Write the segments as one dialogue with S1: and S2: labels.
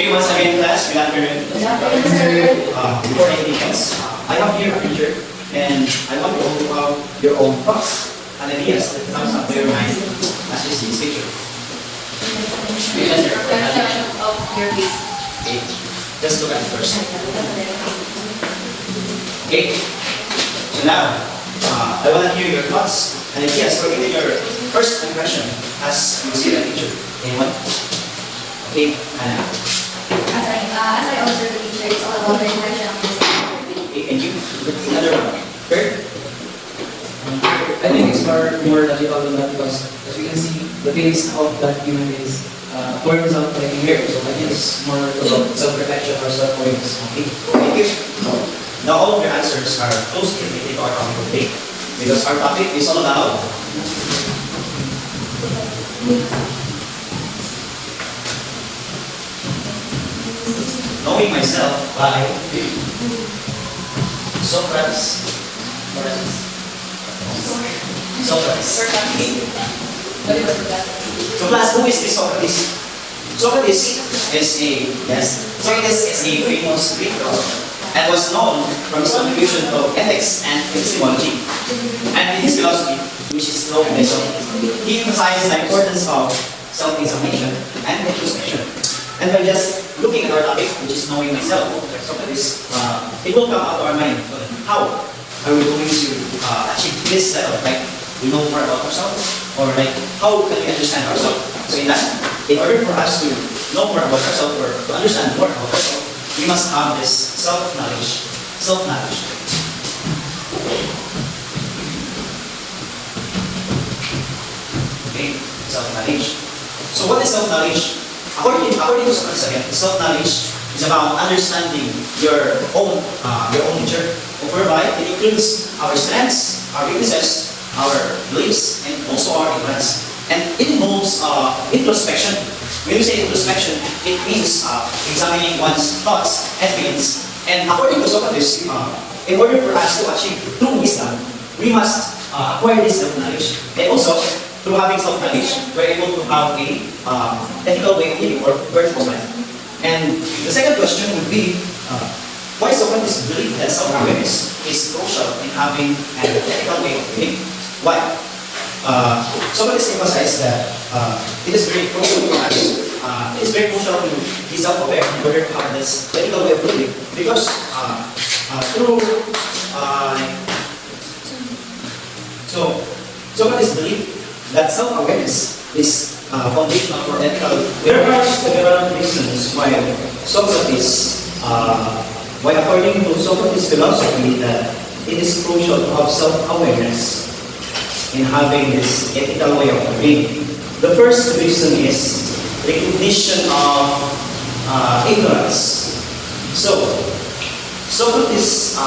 S1: Okay, once again, class, good afternoon.
S2: Good afternoon, sir.
S1: Before anything else, I have here a picture, and I want you all to have your own thoughts and ideas that comes up to your mind as you see this picture.
S2: Reflection of your face.
S1: Okay, just look at it first. Okay, so now, I want to hear your thoughts and ideas for giving your first impression as you see the picture. Anyone? Okay, Anna.
S2: As I observe the picture, it's all about the reflection of yourself.
S1: Okay, and you? Another one. Kurt?
S3: I think it's more logical than that because as we can see, the face of that human is forms out like a mirror. So I think it's more about self-reflection or self-awareness.
S1: Okay, thank you. Now all of your answers are closely related to our topic of today because our topic is all about knowing myself by Socrates. Socrates. Okay. So class, who is this Socrates? Socrates is Socrates is a famous Greek philosopher and was known for his contribution to ethics and epistemology. And in his philosophy, which is known as he emphasizes the importance of self-examination and introspection. And by just looking at our topic, which is knowing myself, Socrates, it will come out to our mind how are we going to achieve this level, like we know more about ourselves, or like how can we understand ourselves. So in that, in order for us to know more about ourselves or to understand more about ourselves, we must have this self-knowledge. Self-knowledge. Okay, self-knowledge. So what is self-knowledge? According to Socrates again, self-knowledge is about understanding your own nature, whereby it includes our strengths, our weaknesses, our beliefs, and also our ignorance. And it involves introspection. When you say introspection, it means examining one's thoughts and feelings. And according to Socrates, in order for us to achieve true wisdom, we must acquire this self-knowledge. And also, through having self-knowledge, we're able to have a ethical way of living or virtuous life. And the second question would be, why Socrates believed that self-awareness is crucial in having an ethical way of living? Why? Socrates emphasized that it is very crucial for us. It is very crucial to be self-aware in order to have this ethical way of living because so Socrates believed that self-awareness is foundational for ethical. There are several reasons why Socrates, why according to Socrates' philosophy, that it is crucial to have self-awareness in having this ethical way of living. The first reason is recognition of ignorance. So, Socrates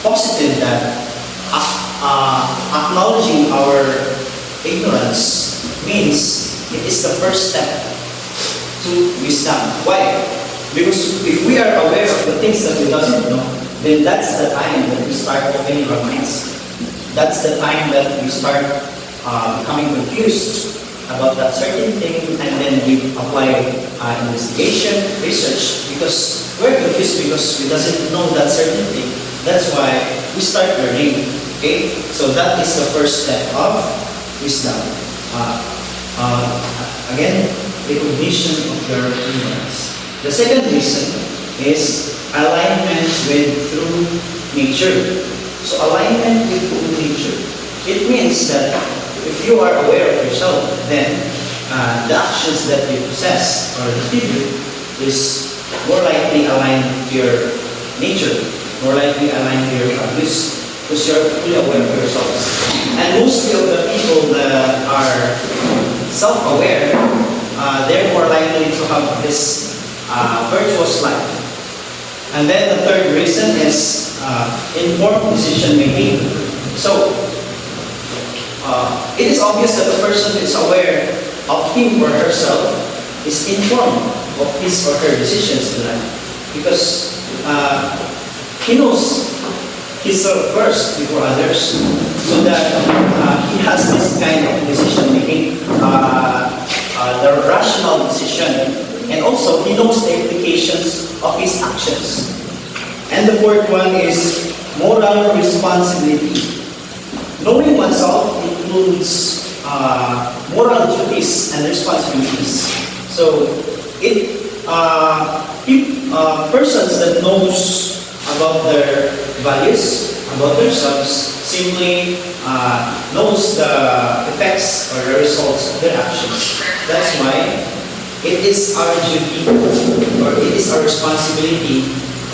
S1: posited that acknowledging our ignorance means it is the first step to wisdom. Why? Because if we are aware of the things that we doesn't know, then that's the time that we start opening our minds. That's the time that we start becoming confused about that certain thing, and then we apply investigation, research, because we're confused because we doesn't know that certain thing. That's why we start learning. Okay, so that is the first step of wisdom. Again, recognition of your ignorance. The second reason is alignment with true nature. So alignment with true nature. It means that if you are aware of yourself, then the actions that you possess or that you do is more likely aligned to your nature, more likely aligned to your values, because you're fully aware of yourself. And mostly of the people that are self-aware, they're more likely to have this virtuous life. And then the third reason is informed decision making. So, it is obvious that the person is aware of him or herself is informed of his or her decisions in life because he knows himself first before others, so that he has this kind of decision making, the rational decision and also he knows the implications of his actions. And the fourth one is moral responsibility. Knowing oneself includes moral duties and responsibilities. So, persons that knows about their values, about themselves, simply knows the effects or the results of their actions. That's why it is our duty or it is our responsibility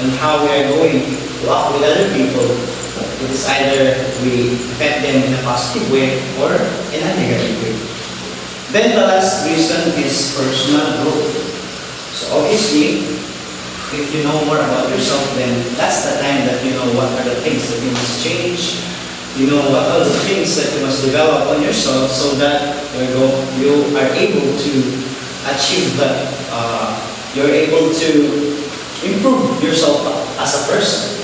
S1: on how we are going to act with other people. It is either we affect them in a positive way or in a negative way. Then the last reason is personal growth. So obviously, if you know more about yourself, then that's the time that you know what are the things that you must change. You know what are the things that you must develop on yourself so that you are able to achieve that. You're able to improve yourself as a person.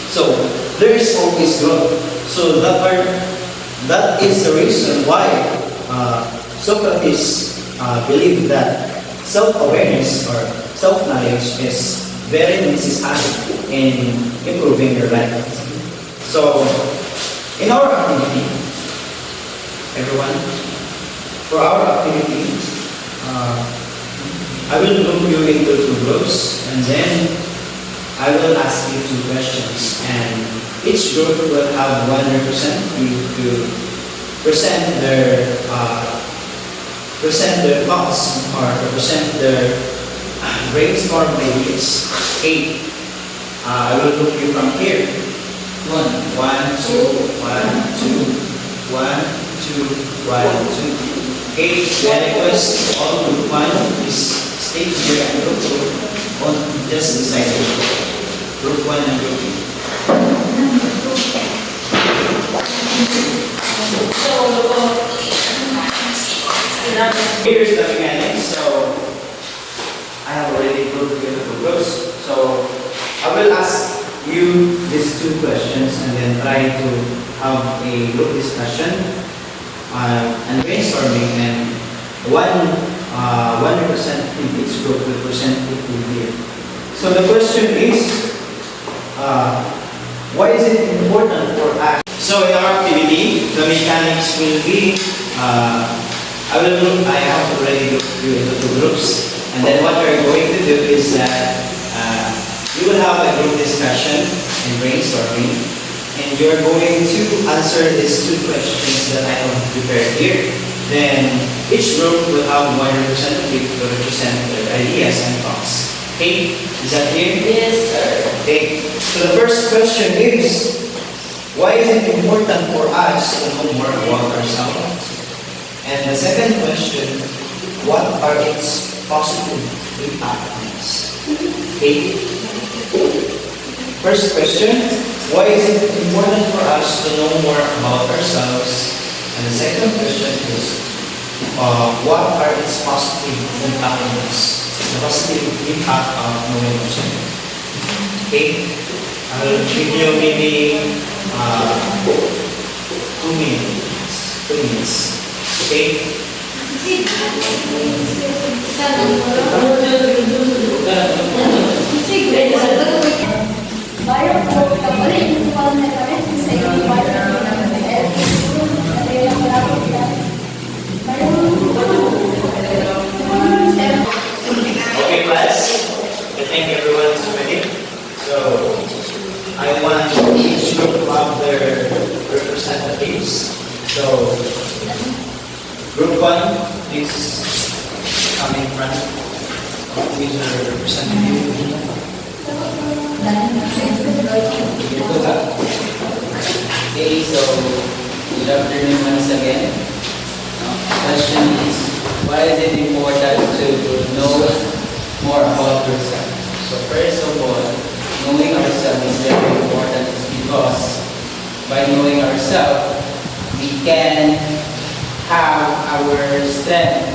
S1: So there is always growth. So that is the reason why Socrates believed that self-awareness or self-knowledge is very necessary in improving your life. So, in our activity, everyone, for our activity, I will group you into two groups and then I will ask you two questions. And each group will have one representative to present their thoughts or represent their brainstorm ideas. Okay. I will look you from here. One, two. Okay. Then request all group one is stay here and group two on just beside group one and group two. Here's the mechanics. So I have already grouped you into groups. So I will ask you these two questions and then try to have a group discussion and brainstorming, and one representative in each group will present it to here. So the question is, why is it important for us? So in our activity, the mechanics will be, I have already grouped you into two groups, and then what we're going to do is that you will have a group discussion and brainstorming, and you're going to answer these two questions that I have prepared here. Then each group will have one representative to represent their ideas and thoughts. Okay, is that clear?
S2: Yes, sir.
S1: Okay, so the first question is, why is it important for us to know more about ourselves? And the second question, what are its positive impacts? Okay. First question, why is it important for us to know more about ourselves? And the second question is, what are its positive impacts? The positive impact of knowing yourself. Okay? I will give you maybe 2 minutes. 2 minutes. Okay? Okay, class. I think everyone is ready. So, I want each group to have their representatives. So, group 1, please come in front. Who is your representative?
S3: Okay, so good afternoon once again. Question is, why is it important to know more about yourself? So first of all, knowing ourselves is very important because by knowing ourselves, we can have our strength,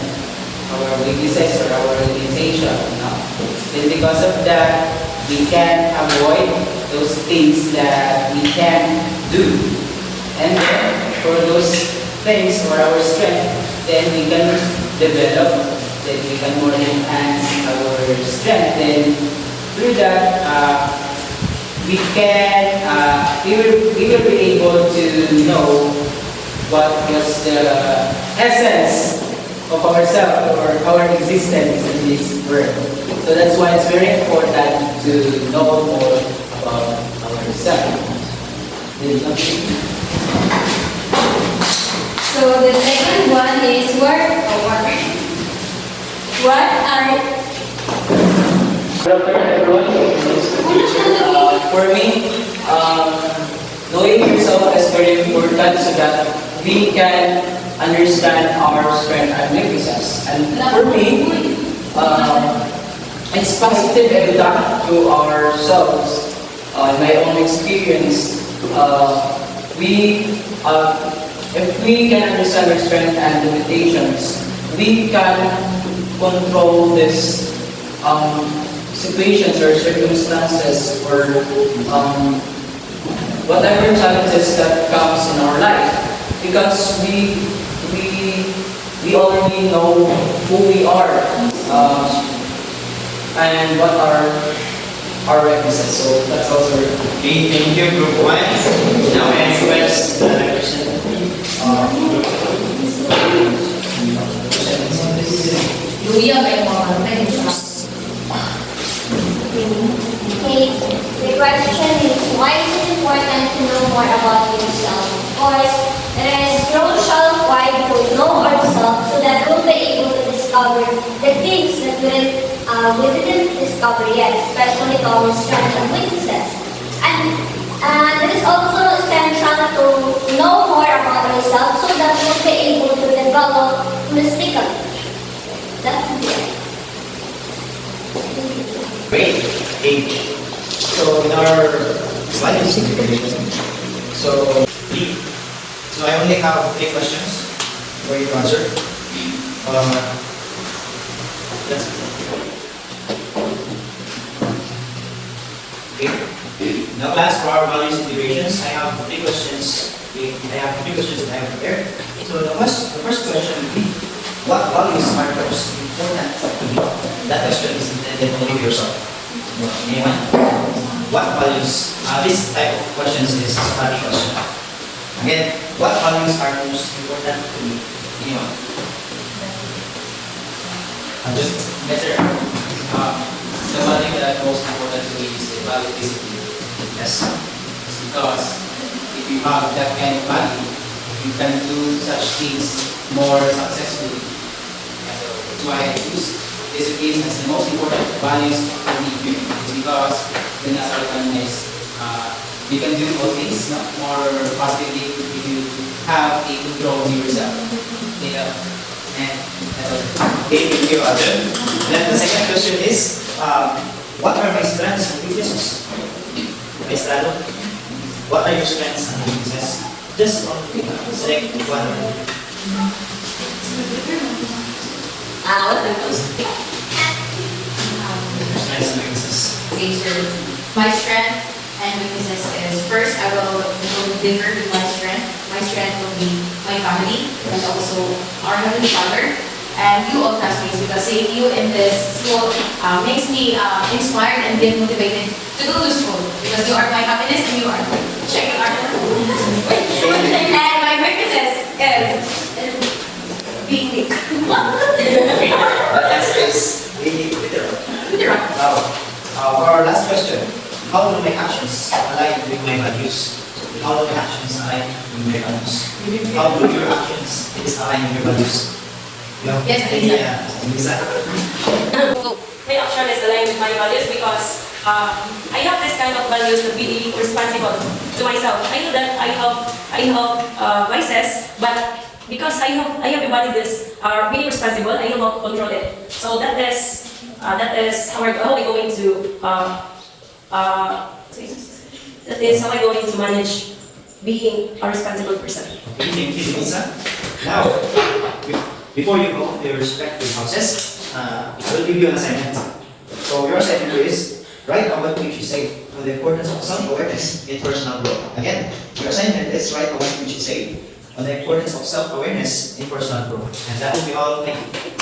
S3: our weaknesses, or our limitation. Then because of that, we can avoid those things that we can do. And then for those things or our strength, then we can develop then we can more enhance our strength. Then through that, we will be able to know what was the essence of ourselves or our existence in this world. So that's why it's very important to know more about ourselves.
S2: So the second one is work or work. What are
S3: Good afternoon, everyone. For me, knowing yourself is very important so that we can understand our strength and weaknesses. And for me, it's positive evidence to ourselves. In my own experience, if we can understand our strength and limitations, we can control this situations or circumstances or whatever challenges that comes in our life, because we already know who we are and what are our weaknesses. So that's also
S1: Okay, thank you, Group 1. Now I request the person.
S2: Luya may mga
S4: Okay, the question is, why is it important to know more about yourself? Of course, it is crucial why to know ourselves so that we'll be able to discover the things that we didn't discover yet, especially our strengths and weaknesses. And it is also essential to know more about ourselves so that we'll be able to develop holistically. That's it.
S1: Great. Age. So in our values integration, so I only have 3 questions for you to answer. Let's okay. Now class, for our values integrations, I have 3 questions. I have 3 questions that I have prepared. So the first question would be, what values are most important to you? That question is intended only for yourself. Anyone? What values? This type of questions is a study question. Again, what values are most important to you? Anyone? Just
S5: Better. The value that most important to me is the value of discipline.
S1: yes.
S5: Because if you have that kind of value, you can do such things more successfully. And so that's why I choose discipline as the most important values for me. It's because when as I recognize, you can do all things more positively if you have a control of yourself. And that's all.
S1: Okay, thank you, Arjun. Then the second question is, what are my strengths and weaknesses? Maestrado, what are your strengths and weaknesses? Just select one.
S2: What are those?
S1: Strengths and weaknesses.
S2: Okay, so my strength and weaknesses is, first I will differ with my strength. My strength will be my family and also our Heavenly Father and you all classmates, because seeing you in this school makes me inspired and get motivated to do useful, because you are my happiness and you are check your art. And my weaknesses is being weak.
S1: Okay, that answer is really literal. Now, for our last question, how do my actions align with my values? How do my actions align with my values? How do your actions align with your values?
S2: Yes,
S1: Lisa.
S6: My action is aligned with my values because I have this kind of values of being responsible to myself. I know that I have vices, but because I have embodied this being responsible, I know how to control it. So that is how I'm going to that is how I'm going to manage being a responsible person.
S1: Okay, thank you, Lisa. Now, before you go to your respective houses, I will give you an assignment. So your assignment is write a one-page essay on the importance of self-awareness in personal growth. Again, your assignment is write a one-page essay on the importance of self-awareness in personal growth. And that will be all. Thank you.